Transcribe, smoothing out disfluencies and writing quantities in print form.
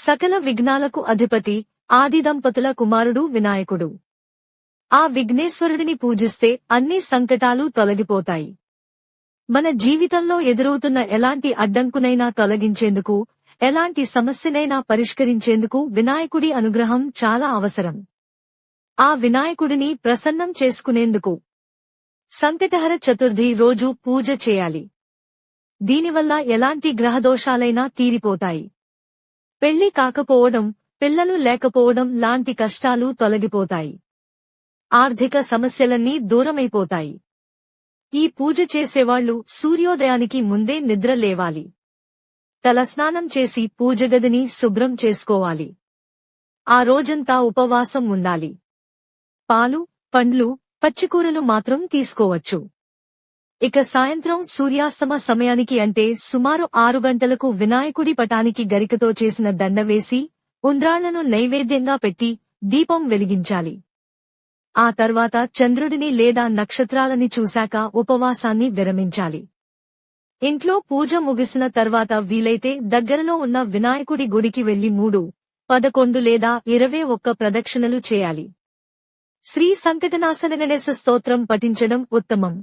సకల విఘ్నాలకు అధిపతి, ఆది దంపతుల కుమారుడు వినాయకుడు. ఆ విఘ్నేశ్వరుడిని పూజిస్తే అన్ని సంకటాలు తొలగిపోతాయి. మన జీవితంలో ఎదురవుతున్న ఎలాంటి అడ్డంకునైనా తొలగించేందుకు, ఎలాంటి సమస్యనైనా పరిష్కరించేందుకు వినాయకుడి అనుగ్రహం చాలా అవసరం. ఆ వినాయకుడిని ప్రసన్నం చేసుకునేందుకు సంకటహర చతుర్థి రోజు పూజ చేయాలి. దీనివల్ల ఎలాంటి గ్రహదోషాలైనా తీరిపోతాయి. పెళ్లి కాకపోవడం, పిల్లలు లేకపోవడం లాంటి కష్టాలు తొలగిపోతాయి. ఆర్థిక సమస్యలన్నీ దూరమైపోతాయి. ఈ పూజ చేసేవాళ్లు సూర్యోదయానికి ముందే నిద్ర లేవాలి. తలస్నానం చేసి పూజగదిని శుభ్రం చేసుకోవాలి. ఆ రోజంతా ఉపవాసం ఉండాలి. పాలు, పండ్లు, పచ్చికూరలు మాత్రం తీసుకోవచ్చు. ఇక సాయంత్రం సూర్యాస్తమ సమయానికి అంటే సుమారు 6 గంటలకు వినాయకుడి పటానికి గరికతో చేసిన దండ వేసి, ఉండ్రాళ్లను నైవేద్యంగా పెట్టి, దీపం వెలిగించాలి. ఆ తర్వాత చంద్రుడిని లేదా నక్షత్రాలని చూశాక ఉపవాసాన్ని విరమించాలి. ఇంట్లో పూజ ముగిసిన తర్వాత వీలైతే దగ్గరలో ఉన్న వినాయకుడి గుడికి వెళ్లి 3, 11 లేదా 21 ప్రదక్షిణలు చేయాలి. శ్రీ సంకటనాశన గణేశ స్తోత్రం పఠించడం ఉత్తమం.